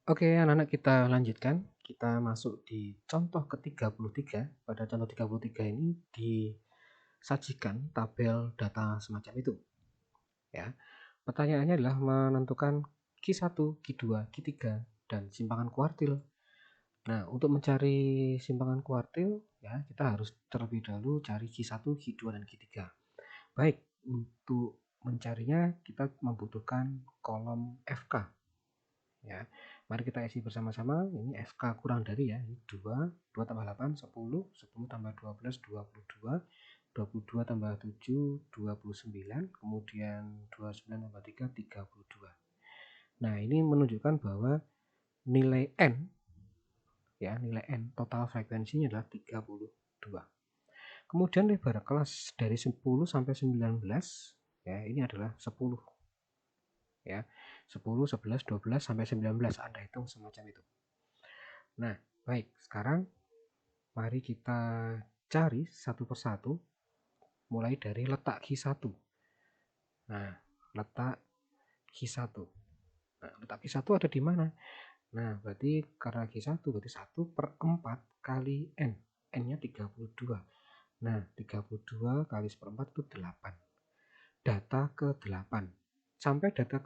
Oke, anak-anak kita lanjutkan. Kita masuk di contoh ke-33. Pada contoh 33 ini disajikan tabel data semacam itu. Ya. Pertanyaannya adalah menentukan Q1, Q2, Q3, dan simpangan kuartil. Nah, untuk mencari simpangan kuartil, ya kita harus terlebih dahulu cari Q1, Q2, dan Q3. Baik, untuk mencarinya kita membutuhkan kolom FK. Ya, mari kita isi bersama-sama. Ini FK kurang dari ya, ini 2 tambah 8, 10, 10 tambah 12, 22, 22 tambah 7, 29, kemudian 29 tambah 3, 32. Nah, ini menunjukkan bahwa nilai N, ya nilai N total frekuensinya adalah 32. Kemudian lebar kelas dari 10 sampai 19, ya ini adalah 10. Ya, 10, 11, 12 sampai 19, Anda hitung semacam itu. Nah, baik, sekarang mari kita cari satu persatu mulai dari letak Q1. Nah, letak Q1. Nah, letak Q1 ada di mana? Nah, berarti karena Q1 berarti 1/4 kali N. N-nya 32. Nah, 32 kali 1/4 itu 8. Data ke-8. Sampai data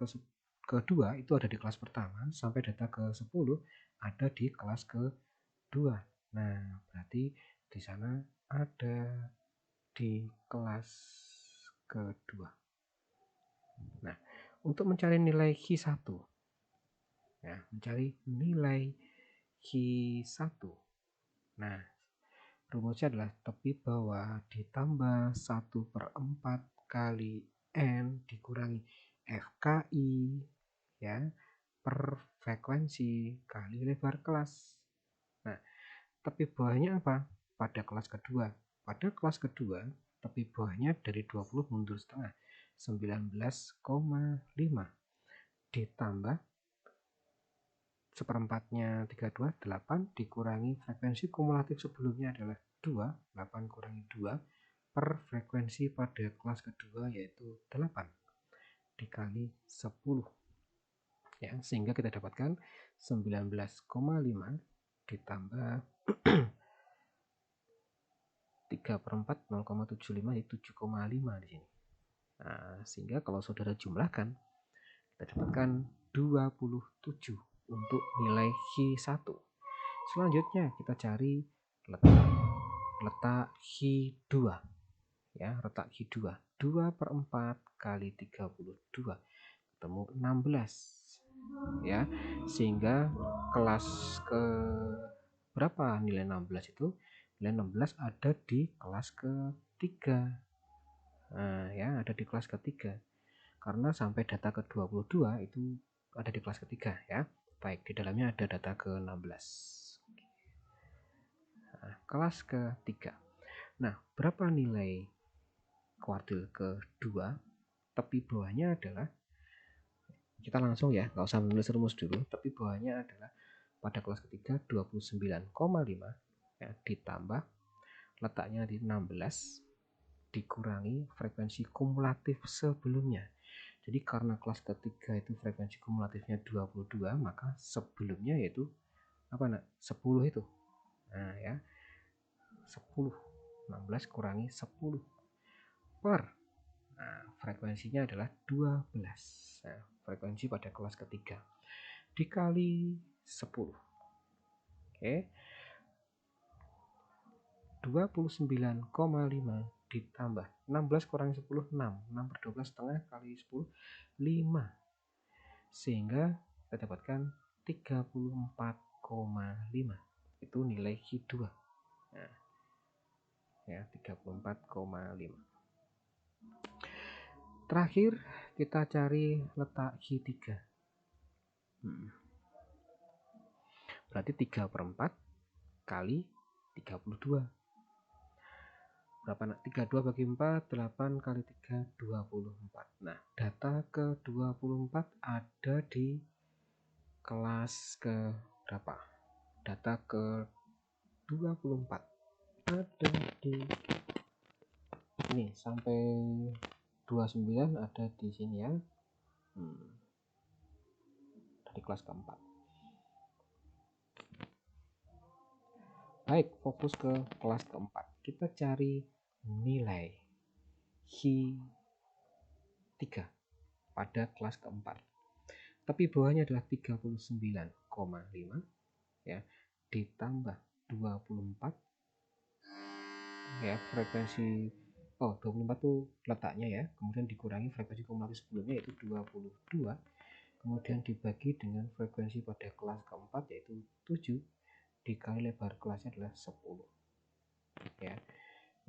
kedua itu ada di kelas pertama, sampai data ke-10 ada di kelas kedua. Nah, berarti di sana ada di kelas kedua. Nah, untuk mencari nilai Q1, ya, mencari nilai Q1. Nah, rumusnya adalah tepi bawah ditambah 1/4 kali N dikurangi FKI, ya, per frekuensi kali lebar kelas. Nah, tepi bawahnya apa? Pada kelas kedua. Pada kelas kedua, tepi bawahnya dari 20 mundur setengah, 19,5 ditambah 1/4-nya 32, 8 dikurangi frekuensi kumulatif sebelumnya adalah 2, 8 kurangi 2 per frekuensi pada kelas kedua yaitu 8 dikali 10. Ya, sehingga kita dapatkan 19,5 ditambah 3/4 0,75 itu 7,5 di sini. Nah, sehingga kalau saudara jumlahkan kita dapatkan 27 untuk nilai Q1. Selanjutnya kita cari letak Q2. Ya, letak Q2. 2/4 kali 32 ketemu 16. Ya, sehingga kelas ke berapa nilai 16 itu? Nilai 16 ada di kelas ketiga. Nah, ya, ada di kelas ketiga. Karena sampai data ke-22 itu ada di kelas ketiga, ya. Baik, di dalamnya ada data ke-16. Nah, kelas ketiga. Nah, berapa nilai kuartil kedua? Tepi bawahnya adalah, kita langsung ya, nggak usah menulis rumus dulu. Tepi bawahnya adalah pada kelas ketiga 29,5, ya, ditambah letaknya di 16 dikurangi frekuensi kumulatif sebelumnya. Jadi karena kelas ketiga itu frekuensi kumulatifnya 22, maka sebelumnya yaitu apa nak? 10 itu. Nah, ya. 10. 16 kurangi 10 per. Nah, frekuensinya adalah 12. Nah, frekuensi pada kelas ketiga dikali 10. Oke. 29,5 ditambah 16 kurangi 10, 6. 6 per 12 setengah kali 10, 5. Sehingga kita dapatkan 34,5. Itu nilai Q2. Nah, ya, 34,5. Terakhir kita cari letak Q3. Berarti 3/4 kali 32. Berapa nak? 32 bagi 4, 8 kali 3, 24. Nah, data ke-24 ada di kelas ke berapa? Data ke-24 ada di ini sampai 29 ada di sini ya. Dari kelas keempat. Baik, fokus ke kelas keempat. Kita cari nilai Hi3 pada kelas keempat. Tapi bawahnya adalah 39,5 ya, ditambah 24 ya, frekuensi 24 itu letaknya ya, kemudian dikurangi frekuensi kumulatif sebelumnya yaitu 22, kemudian dibagi dengan frekuensi pada kelas keempat yaitu 7 dikali lebar kelasnya adalah 10 ya.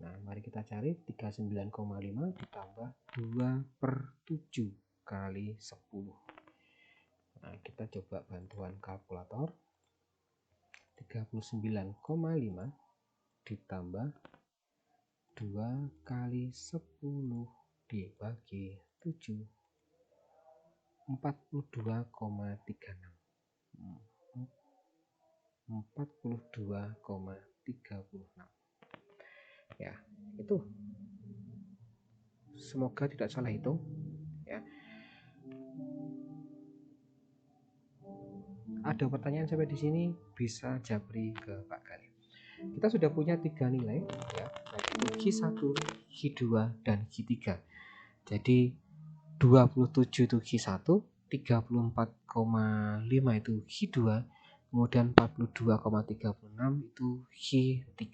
Nah, mari kita cari 39,5 ditambah 2/7 kali 10. Nah, kita coba bantuan kalkulator. 39,5 ditambah 2 kali 10 dibagi 7, 42,36. 42,36 ya, itu semoga tidak salah hitung ya. Ada pertanyaan sampai di sini bisa japri ke Pak Gali. Kita sudah punya 3 nilai ya, yaitu Hi1, Hi2 dan Hi3. Jadi 27 itu Hi1, 34,5 itu Hi2, kemudian 42,36 itu Hi3.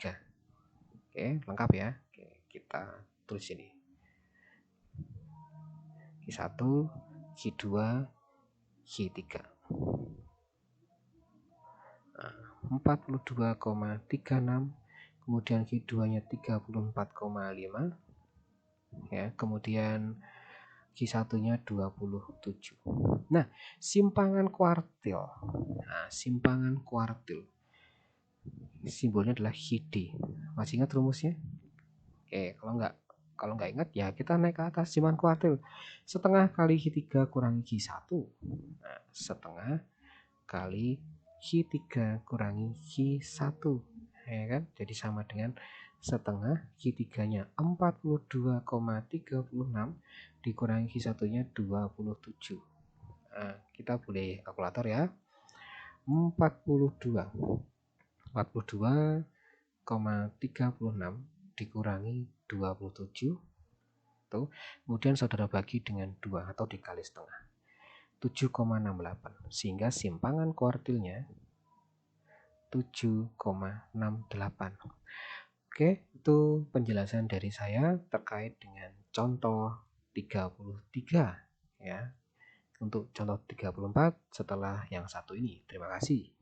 Oke, lengkap ya. Oke, kita tulis ini. Hi1, Hi2, Hi3. 42,36, kemudian Hi2-nya 34,5 ya, kemudian Hi1-nya 27. Nah, simpangan kuartil. Nah, simpangan kuartil simbolnya adalah Hi-D. Masih ingat rumusnya? Oke, kalau nggak ingat ya kita naik ke atas simpangan kuartil. Setengah kali Hi3 kurangi Hi1. Nah, setengah kali Hi3 kurangi Hi1 ya kan, jadi sama dengan setengah Hi3-nya 42,36 dikurangi Hi1-nya 27. Nah, kita boleh kalkulator ya. 42,36 dikurangi 27 tuh, kemudian saudara bagi dengan 2 atau dikali setengah, 7,68, sehingga simpangan kuartilnya 7,68. Oke, itu penjelasan dari saya terkait dengan contoh 33 ya. Untuk contoh 34 setelah yang satu ini. Terima kasih.